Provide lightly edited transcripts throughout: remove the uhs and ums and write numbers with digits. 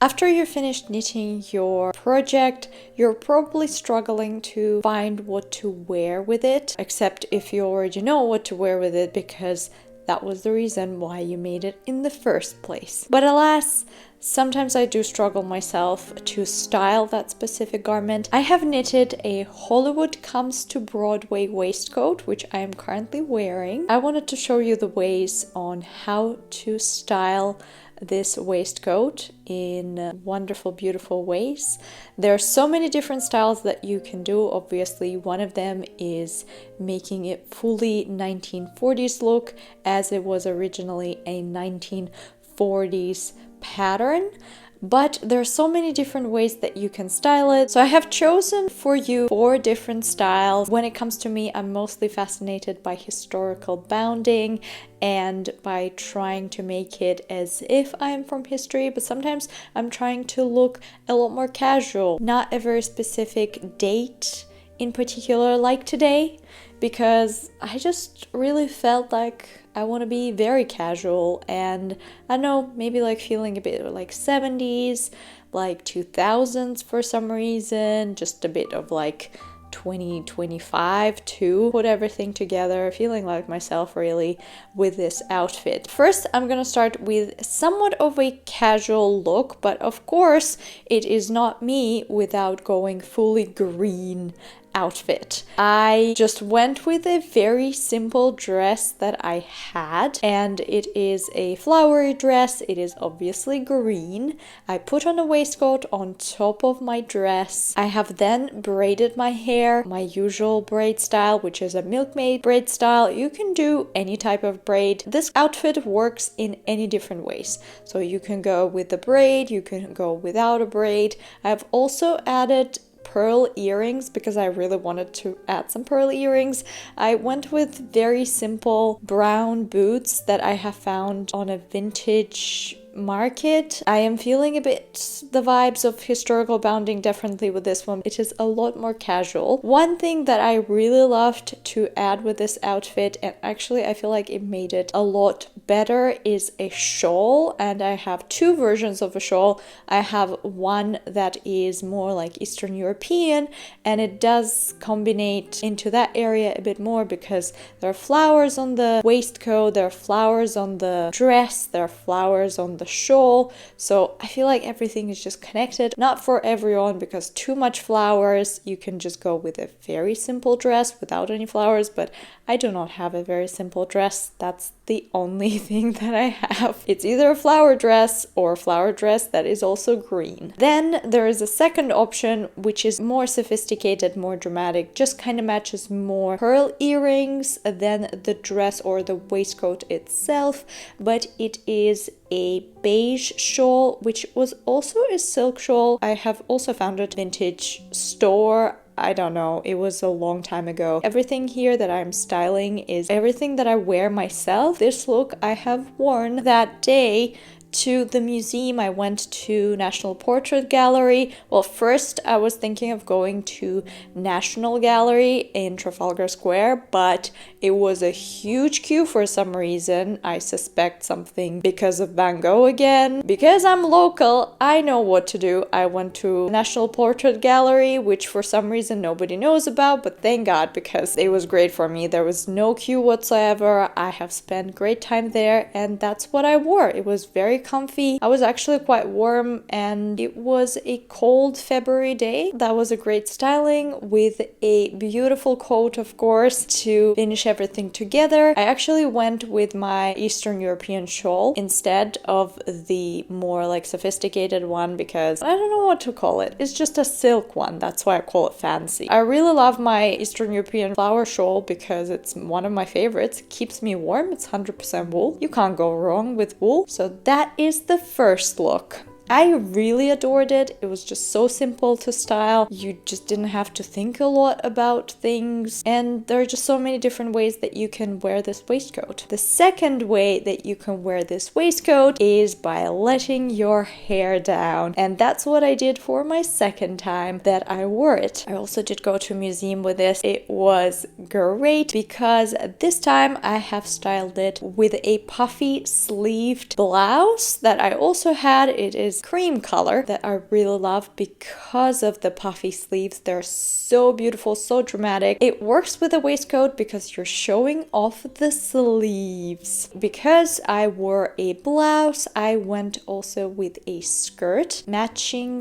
After you're finished knitting your project, you're probably struggling to find what to wear with it, except if you already know what to wear with it because that was the reason why you made it in the first place. But alas, sometimes I do struggle myself to style that specific garment. I have knitted a Hollywood Comes to Broadway waistcoat, which I am currently wearing. I wanted to show you the ways on how to style this waistcoat in wonderful, beautiful ways. There are so many different styles that you can do. Obviously, one of them is making it fully 1940s look, as it was originally a 1940s pattern. But there are so many different ways that you can style it. So I have chosen for you 4 different styles. When it comes to me, I'm mostly fascinated by historical bounding and by trying to make it as if I'm from history, but sometimes I'm trying to look a lot more casual, not a very specific date in particular like today, because I just really felt like I want to be very casual, and I don't know, maybe like feeling a bit like 70s, like 2000s for some reason, just a bit of like 2025 to put everything together, feeling like myself really with this outfit. First, I'm gonna start with somewhat of a casual look, but of course it is not me without going fully green outfit. I just went with a very simple dress that I had, and it is a flowery dress. It is obviously green. I put on a waistcoat on top of my dress. I have then braided my hair, my usual braid style, which is a milkmaid braid style. You can do any type of braid. This outfit works in any different ways. So you can go with the braid, you can go without a braid. I've also added pearl earrings because I really wanted to add some pearl earrings. I went with very simple brown boots that I have found on a vintage market. I am feeling a bit the vibes of historical bounding definitely with this one. It is a lot more casual. One thing that I really loved to add with this outfit, and actually I feel like it made it a lot better, is a shawl. And I have 2 versions of a shawl. I have one that is more like Eastern European, and it does combinate into that area a bit more because there are flowers on the waistcoat, there are flowers on the dress, there are flowers on the shawl, so I feel like everything is just connected. Not for everyone, because too much flowers, you can just go with a very simple dress without any flowers, but I do not have a very simple dress. That's the only thing that I have. It's either a flower dress or a flower dress that is also green. Then there is a second option, which is more sophisticated, more dramatic, just kind of matches more pearl earrings than the dress or the waistcoat itself, but it is a beige shawl, which was also a silk shawl. I have also found it vintage store. I don't know, it was a long time ago. Everything here that I'm styling is everything that I wear myself. This look I have worn that day to the museum. I went to National Portrait Gallery. Well, first I was thinking of going to National Gallery in Trafalgar Square, but it was a huge queue for some reason. I suspect something because of Van Gogh again. Because I'm local, I know what to do. I went to National Portrait Gallery, which for some reason nobody knows about, but thank God, because it was great for me. There was no queue whatsoever. I have spent great time there, and that's what I wore. It was very comfy. I was actually quite warm, and it was a cold February day. That was a great styling with a beautiful coat, of course, to finish everything together. I actually went with my Eastern European shawl instead of the more like sophisticated one, because I don't know what to call it. It's just a silk one. That's why I call it fancy. I really love my Eastern European flower shawl because it's one of my favorites. It keeps me warm. It's 100% wool. You can't go wrong with wool. So that is the first look. I really adored it. It was just so simple to style. You just didn't have to think a lot about things. And there are just so many different ways that you can wear this waistcoat. The second way that you can wear this waistcoat is by letting your hair down. And that's what I did for my second time that I wore it. I also did go to a museum with this. It was great because this time I have styled it with a puffy sleeved blouse that I also had. It is this cream color that I really love because of the puffy sleeves. They're so beautiful, so dramatic. It works with a waistcoat because you're showing off the sleeves. Because I wore a blouse, I went also with a skirt,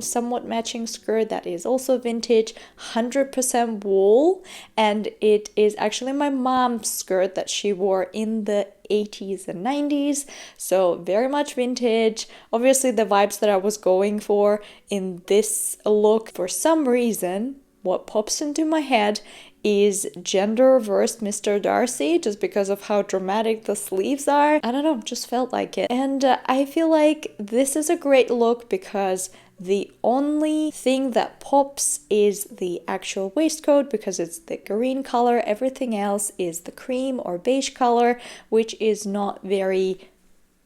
somewhat matching skirt that is also vintage, 100% wool, and it is actually my mom's skirt that she wore in the 80s and 90s, so very much vintage. Obviously the vibes that I was going for in this look, for some reason, what pops into my head is gender reversed Mr. Darcy, just because of how dramatic the sleeves are. I don't know, just felt like it. And I feel like this is a great look because the only thing that pops is the actual waistcoat because it's the green color. Everything else is the cream or beige color, which is not very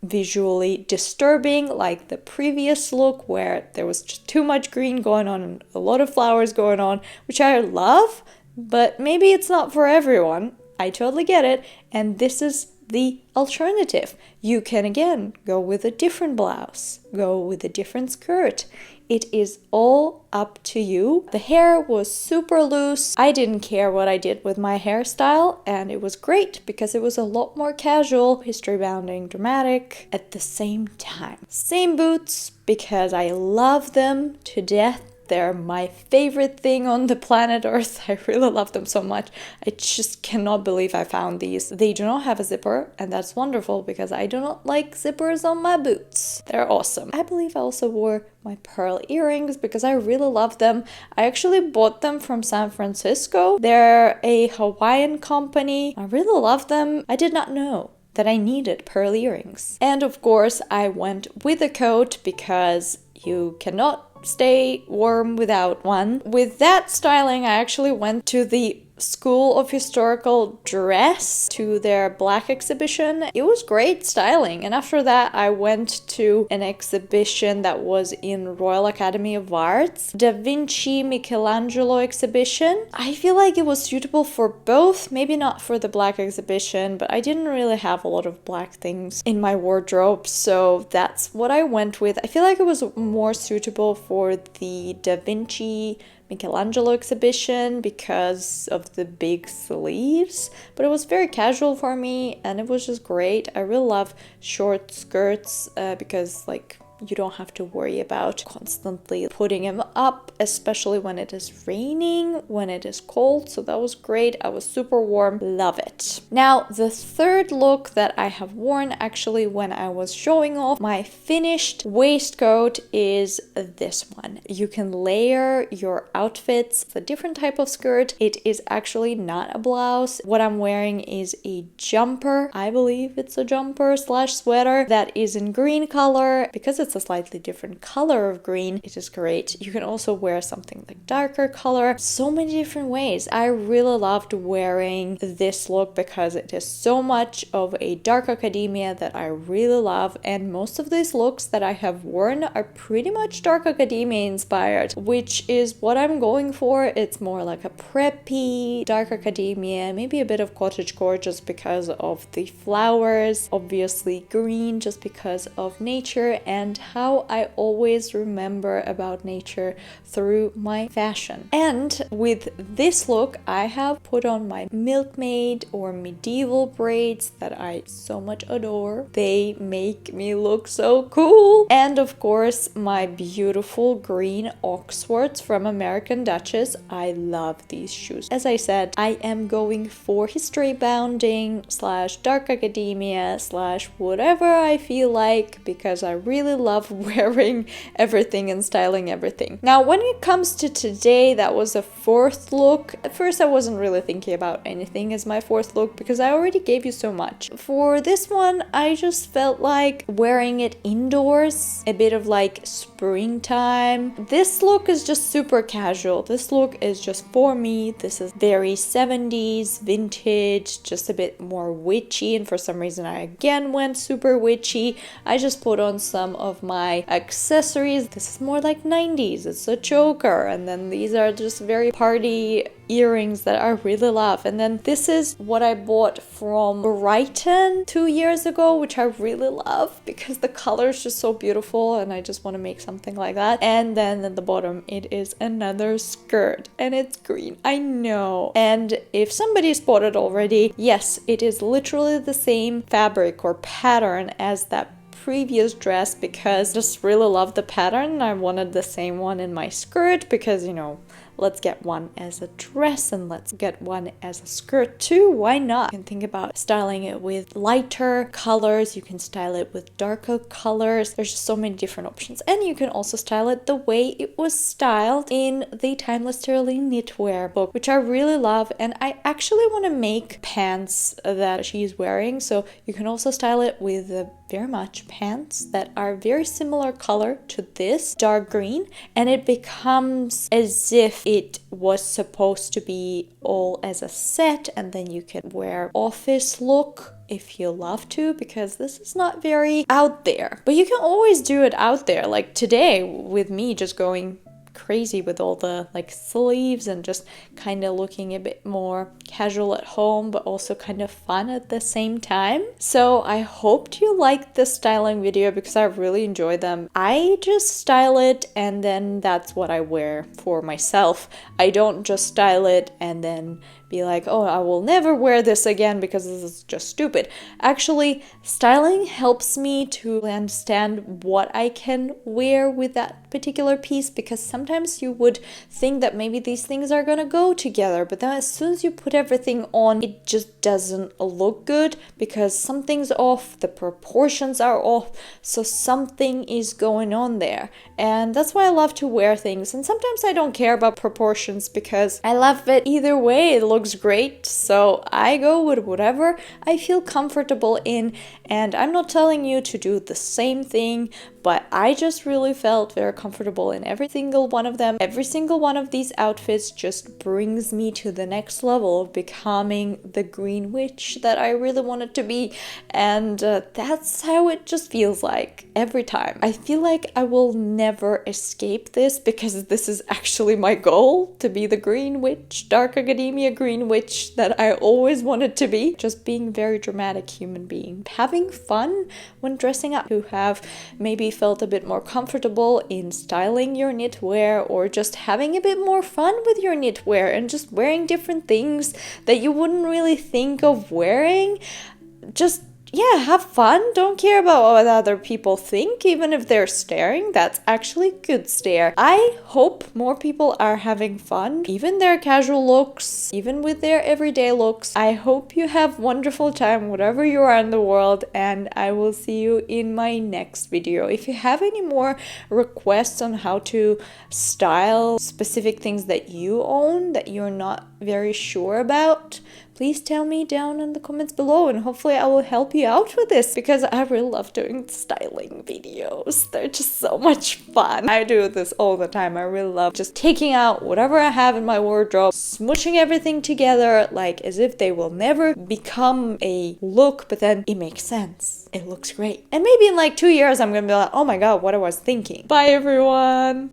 visually disturbing like the previous look where there was just too much green going on and a lot of flowers going on, which I love, but maybe it's not for everyone. I totally get it. And this is the alternative. You can again go with a different blouse, go with a different skirt. It is all up to you. The hair was super loose. I didn't care what I did with my hairstyle, and it was great because it was a lot more casual, history bounding, dramatic at the same time. Same boots because I love them to death. They're my favorite thing on the planet Earth. I really love them so much. I just cannot believe I found these. They do not have a zipper, and that's wonderful because I do not like zippers on my boots. They're awesome. I believe I also wore my pearl earrings because I really love them. I actually bought them from San Francisco. They're a Hawaiian company. I really love them. I did not know that I needed pearl earrings. And of course, I went with a coat because you cannot stay warm without one. With that styling, I actually went to the School of Historical Dress to their black exhibition. It was great styling, and after that I went to an exhibition that was in Royal Academy of Arts, Da Vinci Michelangelo exhibition. I feel like it was suitable for both, maybe not for the black exhibition, but I didn't really have a lot of black things in my wardrobe, so that's what I went with. I feel like it was more suitable for the Da Vinci Michelangelo exhibition because of the big sleeves, but it was very casual for me and it was just great. I really love short skirts because like you don't have to worry about constantly putting them up, especially when it is raining, when it is cold. So that was great. I was super warm. Love it. Now, the third look that I have worn actually when I was showing off my finished waistcoat is this one. You can layer your outfits. It's a different type of skirt. It is actually not a blouse. What I'm wearing is a jumper. I believe it's a jumper slash sweater that is in green color. Because it's a slightly different color of green, it is great. You can also wear something like darker color, so many different ways. I really loved wearing this look because it is so much of a dark academia that I really love, and most of these looks that I have worn are pretty much dark academia inspired, which is what I'm going for. It's more like a preppy dark academia, maybe a bit of cottagecore just because of the flowers, obviously green just because of nature and how I always remember about nature through my fashion. And with this look, I have put on my milkmaid or medieval braids that I so much adore. They make me look so cool. And of course, my beautiful green Oxfords from American Duchess. I love these shoes. As I said, I am going for history bounding slash dark academia slash whatever I feel like because I really love wearing everything and styling everything. Now, when it comes to today, that was a fourth look. At first, I wasn't really thinking about anything as my fourth look because I already gave you so much. For this one, I just felt like wearing it indoors, a bit of like springtime. This look is just super casual. This look is just for me. This is very 70s, vintage, just a bit more witchy, and for some reason I again went super witchy. I just put on some of of my accessories. This is more like 90s. It's a choker, and then these are just very party earrings that I really love. And then this is what I bought from Brighton 2 years ago, which I really love because the color is just so beautiful and I just want to make something like that. And then at the bottom it is another skirt and it's green. I know. And if somebody spotted it already, yes, it is literally the same fabric or pattern as that previous dress because I just really love the pattern. I wanted the same one in my skirt because, you know, let's get one as a dress and let's get one as a skirt too. Why not? You can think about styling it with lighter colors. You can style it with darker colors. There's just so many different options. And you can also style it the way it was styled in the Timeless Sterling Knitwear book, which I really love. And I actually want to make pants that she's wearing. So you can also style it with very much pants that are very similar color to this dark green, and it becomes as if it was supposed to be all as a set, and then you can wear office look if you love to, because this is not very out there, but you can always do it out there, like today with me just going crazy with all the like sleeves and just kind of looking a bit more casual at home but also kind of fun at the same time. So I hoped you liked this styling video because I really enjoy them. I just style it and then that's what I wear for myself. I don't just style it and then be like, oh, I will never wear this again because this is just stupid. Actually, styling helps me to understand what I can wear with that particular piece, because sometimes you would think that maybe these things are gonna go together, but then as soon as you put everything on, it just doesn't look good because something's off, the proportions are off, so something is going on there. And that's why I love to wear things. And sometimes I don't care about proportions because I love it either way. It looks great, so I go with whatever I feel comfortable in, and I'm not telling you to do the same thing, but I just really felt very comfortable in every single one of them. Every single one of these outfits just brings me to the next level of becoming the green witch that I really wanted to be, and that's how it just feels like every time. I feel like I will never escape this because this is actually my goal, to be the green witch, dark academia green witch that I always wanted to be. Just being a very dramatic human being, having fun when dressing up, who have maybe felt a bit more comfortable in styling your knitwear or just having a bit more fun with your knitwear and just wearing different things that you wouldn't really think of wearing. Just yeah, have fun. Don't care about what other people think, even if they're staring. That's actually good stare. I hope more people are having fun, even their casual looks, even with their everyday looks. I hope you have wonderful time wherever you are in the world, and I will see you in my next video. If you have any more requests on how to style specific things that you own that you're not very sure about, please tell me down in the comments below, and hopefully I will help you out with this because I really love doing styling videos. They're just so much fun. I do this all the time. I really love just taking out whatever I have in my wardrobe, smooshing everything together like as if they will never become a look, but then it makes sense. It looks great. And maybe in like 2 years I'm gonna be like, oh my god, what I was thinking. Bye everyone!